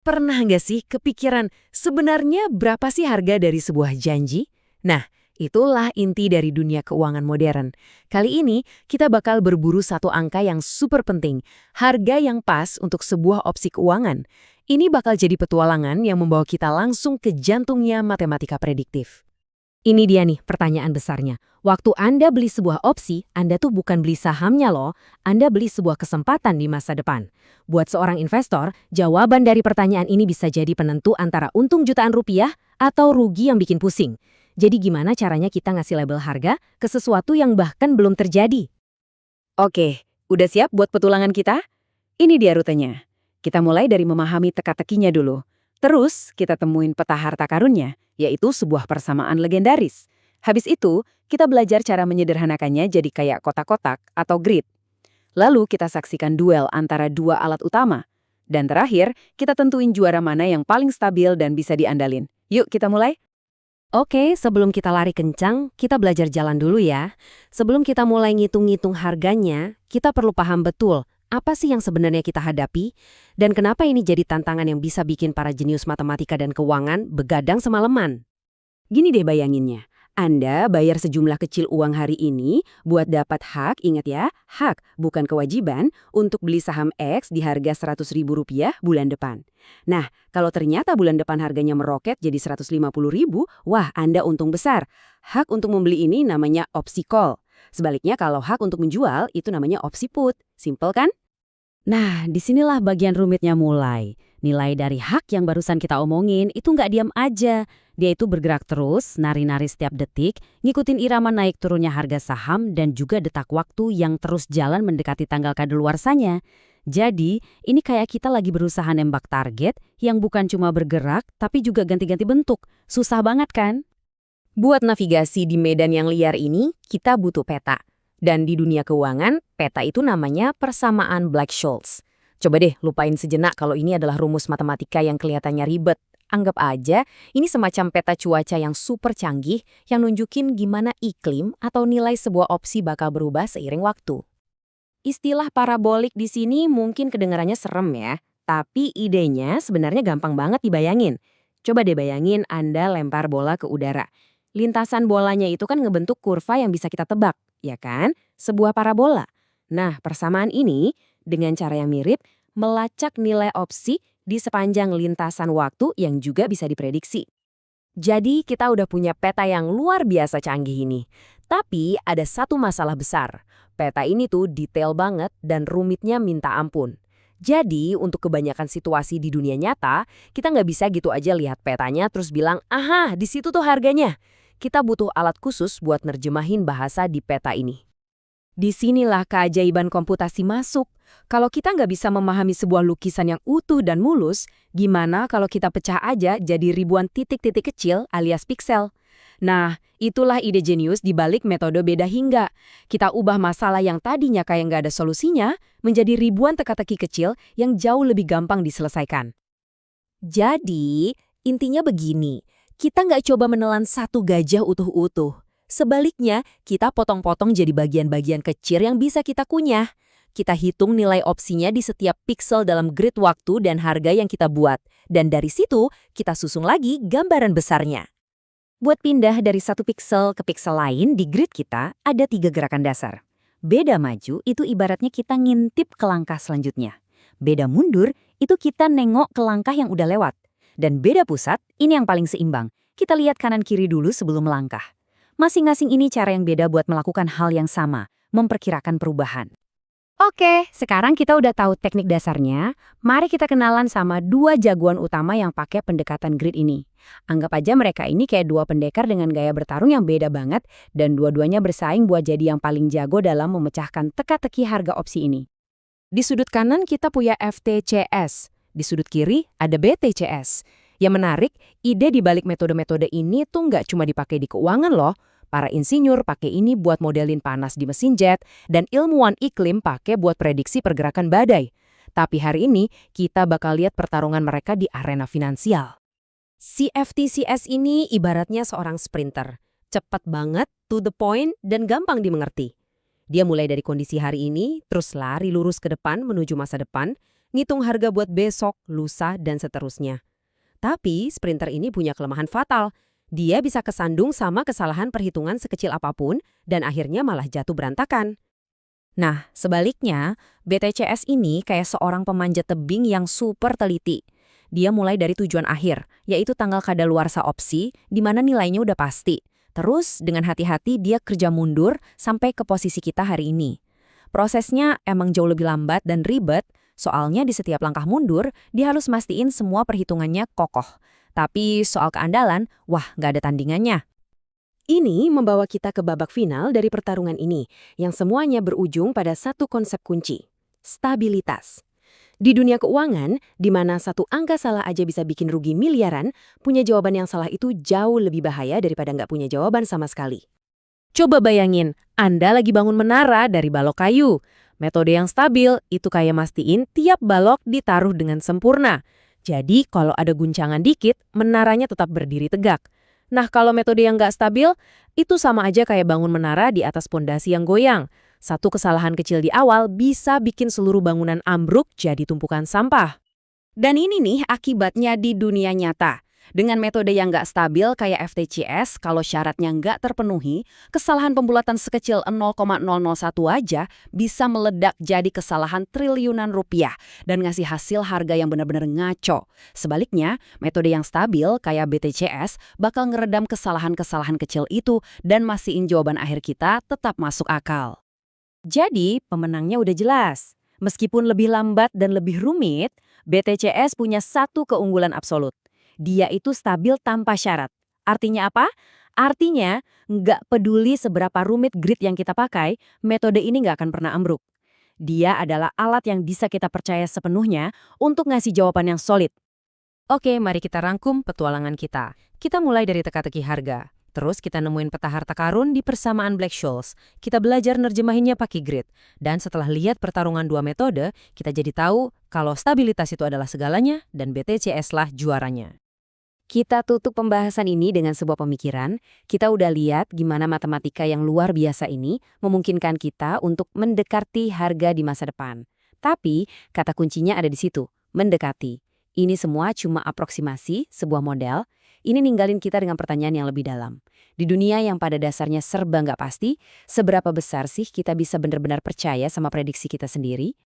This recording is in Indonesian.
Pernah nggak sih kepikiran sebenarnya berapa sih harga dari sebuah janji? Nah, itulah inti dari dunia keuangan modern. Kali ini kita bakal berburu satu angka yang super penting, harga yang pas untuk sebuah opsi keuangan. Ini bakal jadi petualangan yang membawa kita langsung ke jantungnya matematika prediktif. Ini dia nih pertanyaan besarnya. Waktu Anda beli sebuah opsi, Anda tuh bukan beli sahamnya loh, Anda beli sebuah kesempatan di masa depan. Buat seorang investor, jawaban dari pertanyaan ini bisa jadi penentu antara untung jutaan rupiah atau rugi yang bikin pusing. Jadi gimana caranya kita ngasih label harga ke sesuatu yang bahkan belum terjadi? Oke, udah siap buat petualangan kita? Ini dia rutenya. Kita mulai dari memahami teka-tekinya dulu. Terus, kita temuin peta harta karunnya, yaitu sebuah persamaan legendaris. Habis itu, kita belajar cara menyederhanakannya jadi kayak kotak-kotak atau grid. Lalu kita saksikan duel antara dua alat utama. Dan terakhir, kita tentuin juara mana yang paling stabil dan bisa diandalin. Yuk kita mulai. Oke, sebelum kita lari kencang, kita belajar jalan dulu ya. Sebelum kita mulai ngitung-ngitung harganya, kita perlu paham betul apa sih yang sebenarnya kita hadapi, dan kenapa ini jadi tantangan yang bisa bikin para jenius matematika dan keuangan begadang semalaman. Gini deh bayanginnya. Anda bayar sejumlah kecil uang hari ini buat dapat hak, ingat ya, hak bukan kewajiban untuk beli saham X di harga Rp100.000 bulan depan. Nah, kalau ternyata bulan depan harganya meroket jadi Rp150.000, wah Anda untung besar. Hak untuk membeli ini namanya opsi call. Sebaliknya kalau hak untuk menjual itu namanya opsi put. Simple kan? Nah, disinilah bagian rumitnya mulai. Nilai dari hak yang barusan kita omongin itu nggak diam aja. Dia itu bergerak terus, nari-nari setiap detik, ngikutin irama naik turunnya harga saham dan juga detak waktu yang terus jalan mendekati tanggal kadaluarsanya. Jadi, ini kayak kita lagi berusaha nembak target yang bukan cuma bergerak, tapi juga ganti-ganti bentuk. Susah banget kan? Buat navigasi di medan yang liar ini, kita butuh peta. Dan di dunia keuangan, peta itu namanya persamaan Black-Scholes. Coba deh lupain sejenak kalau ini adalah rumus matematika yang kelihatannya ribet. Anggap aja ini semacam peta cuaca yang super canggih yang nunjukin gimana iklim atau nilai sebuah opsi bakal berubah seiring waktu. Istilah parabolik di sini mungkin kedengarannya serem ya, tapi idenya sebenarnya gampang banget dibayangin. Coba deh bayangin Anda lempar bola ke udara. Lintasan bolanya itu kan ngebentuk kurva yang bisa kita tebak, ya kan? Sebuah parabola. Nah, persamaan ini dengan cara yang mirip melacak nilai opsi di sepanjang lintasan waktu yang juga bisa diprediksi. Jadi kita udah punya peta yang luar biasa canggih ini. Tapi ada satu masalah besar. Peta ini tuh detail banget dan rumitnya minta ampun. Jadi untuk kebanyakan situasi di dunia nyata, kita nggak bisa gitu aja lihat petanya terus bilang, aha di situ tuh harganya. Kita butuh alat khusus buat nerjemahin bahasa di peta ini. Disinilah keajaiban komputasi masuk. Kalau kita nggak bisa memahami sebuah lukisan yang utuh dan mulus, gimana kalau kita pecah aja jadi ribuan titik-titik kecil alias piksel? Nah, itulah ide jenius di balik metode beda hingga. Kita ubah masalah yang tadinya kayak nggak ada solusinya menjadi ribuan teka-teki kecil yang jauh lebih gampang diselesaikan. Jadi, intinya begini, kita nggak coba menelan satu gajah utuh-utuh. Sebaliknya, kita potong-potong jadi bagian-bagian kecil yang bisa kita kunyah. Kita hitung nilai opsinya di setiap piksel dalam grid waktu dan harga yang kita buat. Dan dari situ, kita susun lagi gambaran besarnya. Buat pindah dari satu piksel ke piksel lain di grid kita, ada 3 gerakan dasar. Beda maju itu ibaratnya kita ngintip ke langkah selanjutnya. Beda mundur itu kita nengok ke langkah yang udah lewat. Dan beda pusat, ini yang paling seimbang. Kita lihat kanan-kiri dulu sebelum melangkah. Masing-masing ini cara yang beda buat melakukan hal yang sama, memperkirakan perubahan. Oke, sekarang kita udah tahu teknik dasarnya. Mari kita kenalan sama dua jagoan utama yang pakai pendekatan grid ini. Anggap aja mereka ini kayak dua pendekar dengan gaya bertarung yang beda banget dan dua-duanya bersaing buat jadi yang paling jago dalam memecahkan teka-teki harga opsi ini. Di sudut kanan kita punya FTCS, di sudut kiri ada BTCS. Yang menarik, ide di balik metode-metode ini tuh nggak cuma dipakai di keuangan loh. Para insinyur pakai ini buat modelin panas di mesin jet, dan ilmuwan iklim pakai buat prediksi pergerakan badai. Tapi hari ini, kita bakal lihat pertarungan mereka di arena finansial. Si FTCS ini ibaratnya seorang sprinter. Cepat banget, to the point, dan gampang dimengerti. Dia mulai dari kondisi hari ini, terus lari lurus ke depan menuju masa depan, ngitung harga buat besok, lusa, dan seterusnya. Tapi sprinter ini punya kelemahan fatal. Dia bisa kesandung sama kesalahan perhitungan sekecil apapun dan akhirnya malah jatuh berantakan. Nah, sebaliknya, BTCS ini kayak seorang pemanjat tebing yang super teliti. Dia mulai dari tujuan akhir, yaitu tanggal kadaluarsa opsi, di mana nilainya udah pasti. Terus, dengan hati-hati dia kerja mundur sampai ke posisi kita hari ini. Prosesnya emang jauh lebih lambat dan ribet, soalnya di setiap langkah mundur, dia harus mastiin semua perhitungannya kokoh. Tapi soal keandalan, wah nggak ada tandingannya. Ini membawa kita ke babak final dari pertarungan ini, yang semuanya berujung pada satu konsep kunci, stabilitas. Di dunia keuangan, di mana satu angka salah aja bisa bikin rugi miliaran, punya jawaban yang salah itu jauh lebih bahaya daripada nggak punya jawaban sama sekali. Coba bayangin, Anda lagi bangun menara dari balok kayu. Metode yang stabil itu kayak mastiin tiap balok ditaruh dengan sempurna. Jadi kalau ada guncangan dikit, menaranya tetap berdiri tegak. Nah, kalau metode yang nggak stabil, itu sama aja kayak bangun menara di atas pondasi yang goyang. Satu kesalahan kecil di awal bisa bikin seluruh bangunan ambruk jadi tumpukan sampah. Dan ini nih akibatnya di dunia nyata. Dengan metode yang nggak stabil kayak FTCS, kalau syaratnya nggak terpenuhi, kesalahan pembulatan sekecil 0,001 aja bisa meledak jadi kesalahan triliunan rupiah dan ngasih hasil harga yang benar-benar ngaco. Sebaliknya, metode yang stabil kayak BTCS bakal ngeredam kesalahan-kesalahan kecil itu dan mastiin jawaban akhir kita tetap masuk akal. Jadi, pemenangnya udah jelas. Meskipun lebih lambat dan lebih rumit, BTCS punya satu keunggulan absolut. Dia itu stabil tanpa syarat. Artinya apa? Artinya, nggak peduli seberapa rumit grid yang kita pakai, metode ini nggak akan pernah ambruk. Dia adalah alat yang bisa kita percaya sepenuhnya untuk ngasih jawaban yang solid. Oke, mari kita rangkum petualangan kita. Kita mulai dari teka-teki harga. Terus kita nemuin peta harta karun di persamaan Black-Scholes. Kita belajar nerjemahinnya pakai grid. Dan setelah lihat pertarungan dua metode, kita jadi tahu kalau stabilitas itu adalah segalanya dan BTCS lah juaranya. Kita tutup pembahasan ini dengan sebuah pemikiran. Kita udah lihat gimana matematika yang luar biasa ini memungkinkan kita untuk mendekati harga di masa depan. Tapi, kata kuncinya ada di situ, mendekati. Ini semua cuma aproksimasi, sebuah model. Ini ninggalin kita dengan pertanyaan yang lebih dalam. Di dunia yang pada dasarnya serba nggak pasti, seberapa besar sih kita bisa benar-benar percaya sama prediksi kita sendiri?